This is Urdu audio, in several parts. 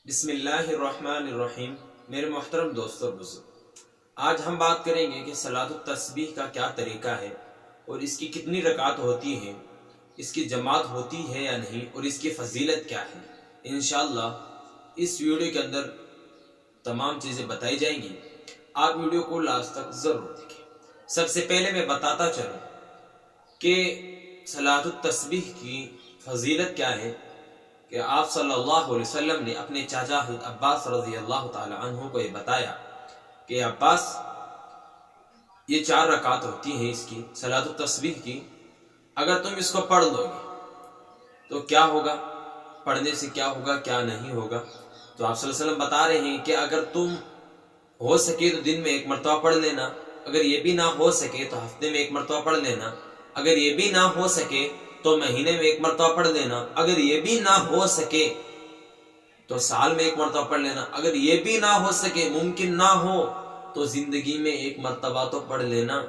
بسم اللہ الرحمن الرحیم۔ میرے محترم دوستوں اور بزرگ، آج ہم بات کریں گے کہ صلاۃ التسبیح کا کیا طریقہ ہے اور اس کی کتنی رکعت ہوتی ہیں، اس کی جماعت ہوتی ہے یا نہیں، اور اس کی فضیلت کیا ہے۔ انشاءاللہ اس ویڈیو کے اندر تمام چیزیں بتائی جائیں گی، آپ ویڈیو کو لاسٹ تک ضرور دیکھیں۔ سب سے پہلے میں بتاتا چلوں کہ صلاۃ التسبیح کی فضیلت کیا ہے کہ آپ صلی اللہ علیہ وسلم نے اپنے چاچا حضرت عباس رضی اللہ تعالی عنہ کو یہ بتایا کہ عباس، یہ 4 رکعت ہوتی ہیں اس کی صلاۃ التسبیح کی، اگر تم اس کو پڑھ لو گے تو کیا ہوگا، پڑھنے سے کیا ہوگا کیا نہیں ہوگا۔ تو آپ صلی اللہ علیہ وسلم بتا رہے ہیں کہ اگر تم ہو سکے تو دن میں 1 مرتبہ پڑھ لینا، اگر یہ بھی نہ ہو سکے تو ہفتے میں 1 مرتبہ پڑھ لینا، اگر یہ بھی نہ ہو سکے تو مہینے میں 1 مرتبہ پڑھ لینا، اگر یہ بھی نہ ہو سکے تو سال میں 1 مرتبہ پڑھ لینا، اگر یہ بھی نہ ہو سکے، ممکن نہ ہو تو زندگی میں 1 مرتبہ تو پڑھ لینا۔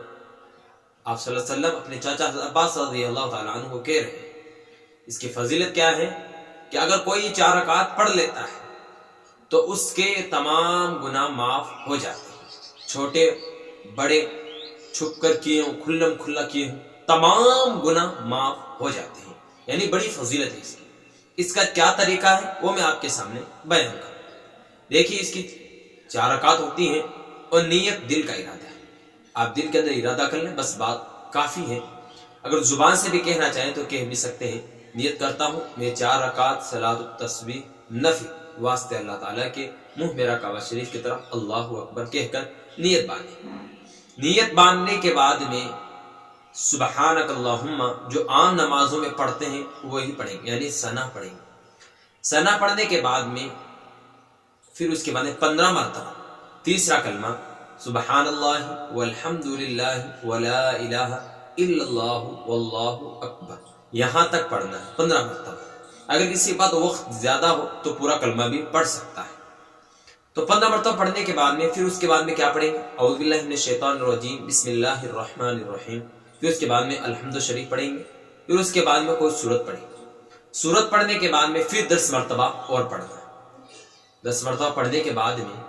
آپ صلی اللہ علیہ وسلم اپنے چاچا عباس رضی اللہ تعالیٰ عنہ کو کہہ رہے ہیں۔ اس کی فضیلت کیا ہے کہ اگر کوئی 4 رکعت پڑھ لیتا ہے تو اس کے تمام گناہ معاف ہو جاتے ہیں، چھوٹے بڑے، چھپ کر کیے ہوں، کھلم کھلا کیے ہوں، تمام گناہ معاف ہو جاتے ہیں۔ یعنی بڑی فضیلت ہے اس کی۔ اس کا کیا طریقہ ہے وہ میں آپ کے سامنے بیان کروں۔ دیکھیے، اس کی 4 رکعت ہوتی ہیں اور نیت دل کا ارادہ ہے۔ آپ دل کے اندر ارادہ کر لیں، بس بات کافی ہے۔ اگر زبان سے بھی کہنا چاہیں تو کہہ بھی سکتے ہیں، نیت کرتا ہوں میں 4 رکعت صلاۃ التسبیح نفل واسطے اللہ تعالیٰ کے منہ میرا کعبہ شریف کی طرف اللہ اکبر کہہ کر نیت باندھیں۔ نیت باندھنے کے بعد میں سبحانک اللہم جو عام نمازوں میں پڑھتے ہیں وہی پڑھیں گے، یعنی ثنا پڑھیں گے۔ ثنا پڑھنے کے بعد میں پھر اس کے بعد 15 مرتبہ تیسرا کلمہ سبحان اللہ والحمد للہ ولا الہ الا اللہ واللہ اکبر، یہاں تک پڑھنا ہے 15 مرتبہ۔ اگر کسی بات وقت زیادہ ہو تو پورا کلمہ بھی پڑھ سکتا ہے۔ تو 15 مرتبہ پڑھنے کے بعد میں پھر اس کے بعد میں کیا پڑھیں گے؟ اعوذ باللہ من الشیطان الرجیم، بسم اللہ الرحمن الرحیم۔ پھر اس کے بعد میں الحمد شریف پڑھیں گے۔ پھر اس کے بعد میں کوئی سورت پڑھیں گے۔ سورت پڑھنے کے بعد میں پھر 10 مرتبہ اور پڑھنا ہے۔ 10 مرتبہ پڑھنے کے بعد میں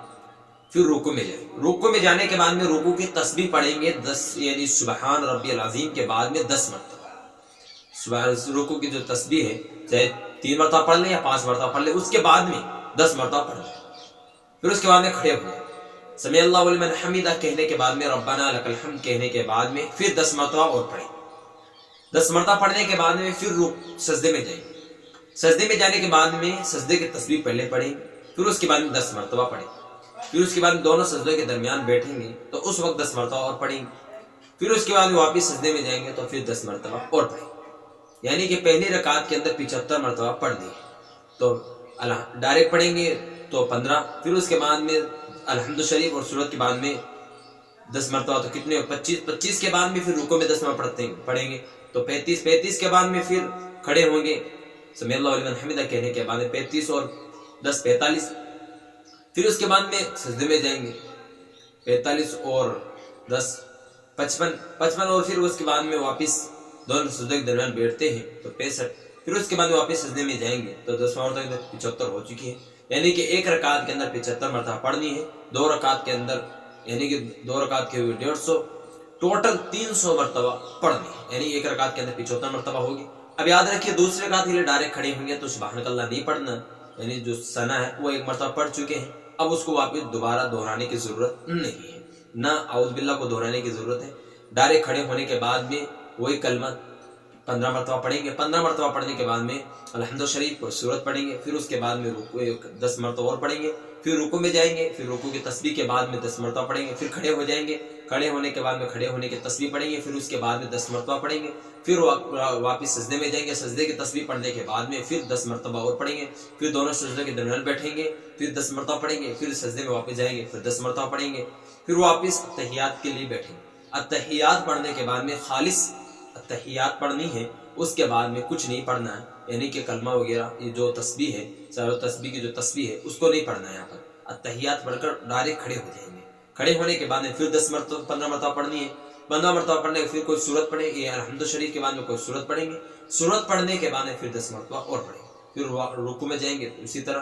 پھر رکوع میں جائیں گے۔ رکوع میں جانے کے بعد میں رکوع کی تسبیح پڑھیں گے 10، یعنی سبحان ربی العظیم کے بعد میں 10 مرتبہ۔ رکوع کی جو تسبیح ہے چاہے 3 مرتبہ پڑھ لیں یا 5 مرتبہ پڑھ لیں، اس کے بعد میں 10 مرتبہ پڑھ لیں۔ پھر اس کے بعد میں کھڑے ہو جائیں، سمیع اللہ لمن حمیدہ کہنے کے بعد میں ربنا لک الحمد کہنے کے بعد میں پھر 10 مرتبہ اور پڑھیں۔ 10 مرتبہ پڑھنے کے بعد میں پھر سجدے میں جائیں گے۔ سجدے میں جانے کے بعد میں سجدے کی تسبیح پہلے پڑھیں، پھر اس کے بعد میں 10 مرتبہ پڑھیں۔ پھر اس کے بعد دونوں سجدوں کے درمیان بیٹھیں گے تو اس وقت 10 مرتبہ اور پڑھیں گے۔ پھر اس کے بعد واپس سجدے میں جائیں گے تو پھر 10 مرتبہ اور پڑھیں گے، یعنی کہ پہلی رکعت کے اندر 75 مرتبہ پڑھ دی۔ تو ڈائریکٹ پڑھیں گے تو 15، پھر اس کے بعد میں الحمد شریف اور سورت کے بعد میں 10 مرتبہ، تو کتنے 25 کے بعد میں پھر رکوع میں 10 مرتبہ پڑھیں گے تو 35 کے بعد میں پھر کھڑے ہوں گے، سمیع اللہ لمن حمیدہ کہنے کے بعد 35 اور 10 45۔ پھر اس کے بعد میں سجدے میں جائیں گے، 45 اور 10 55 اور پھر اس کے بعد میں واپس دونوں سجدے کے درمیان بیٹھتے ہیں تو 65۔ پھر اس کے بعد میں واپس سجدے میں جائیں گے تو 10 مرتبہ 75 ہو چکی ہے، یعنی کہ 1 رکعت کے اندر 75 مرتبہ پڑھنی ہے، 2 رکعت کے اندر یعنی کہ 2 رکعت کے ہوئے 150، ٹوٹل 300 مرتبہ پڑھنی ہے، یعنی 1 رکعت کے اندر 75 مرتبہ ہوگی۔ اب یاد رکھیے دوسرے رکعت کے لیے ڈائریکٹ کھڑے ہوں گے تو سبحانک اللہ نہیں پڑھنا، یعنی جو ثنا ہے وہ 1 مرتبہ پڑھ چکے ہیں، اب اس کو واپس دوبارہ دہرانے کی ضرورت نہیں ہے، نہ اعوذ باللہ کو دہرانے کی ضرورت ہے۔ ڈائریکٹ کھڑے ہونے کے بعد میں وہی کلمہ 15 مرتبہ پڑھیں گے۔ 15 مرتبہ پڑھنے کے بعد میں الحمد شریف کو سورت پڑھیں گے، پھر اس کے بعد میں رکوع 10 مرتبہ اور پڑھیں گے، پھر رکوع میں جائیں گے، پھر رکوع کی تسبیح کے بعد میں 10 مرتبہ پڑھیں گے، پھر کھڑے ہو جائیں گے، کھڑے ہونے کے بعد میں کھڑے ہونے کی تسبیح پڑھیں گے، پھر اس کے بعد میں 10 مرتبہ پڑھیں گے، پھر واپس سجدے میں جائیں گے، سجدے کی تسبیح پڑھنے کے بعد میں پھر 10 مرتبہ اور پڑھیں گے، پھر دونوں سجدوں کے درمیان بیٹھیں گے، پھر 10 مرتبہ پڑھیں گے، پھر سجدے میں واپس جائیں گے، پھر 10 مرتبہ پڑھیں گے، پھر واپس اتحیات کے لیے بیٹھیں گے۔ اتحیات پڑھنے کے بعد میں خالص اتحیات پڑھنی ہے، اس کے بعد میں کچھ نہیں پڑھنا ہے، یعنی کہ کلمہ وغیرہ یہ جو تسبیح ہے، صلاۃ تسبیح کی جو تسبیح ہے اس کو نہیں پڑھنا ہے۔ یہاں پر اتحیات پڑھ کر ڈائریکٹ کھڑے ہو جائیں گے۔ کھڑے ہونے کے بعد میں پھر 15 مرتبہ پڑھنی ہے، 15 مرتبہ پڑھنے کے پھر کوئی سورت پڑھیں گے، الحمد شریف کے بعد میں کوئی سورت پڑھیں گے، سورت پڑھنے کے بعد میں پھر 10 مرتبہ اور پڑھیں گے، پھر رکوع میں جائیں گے اسی طرح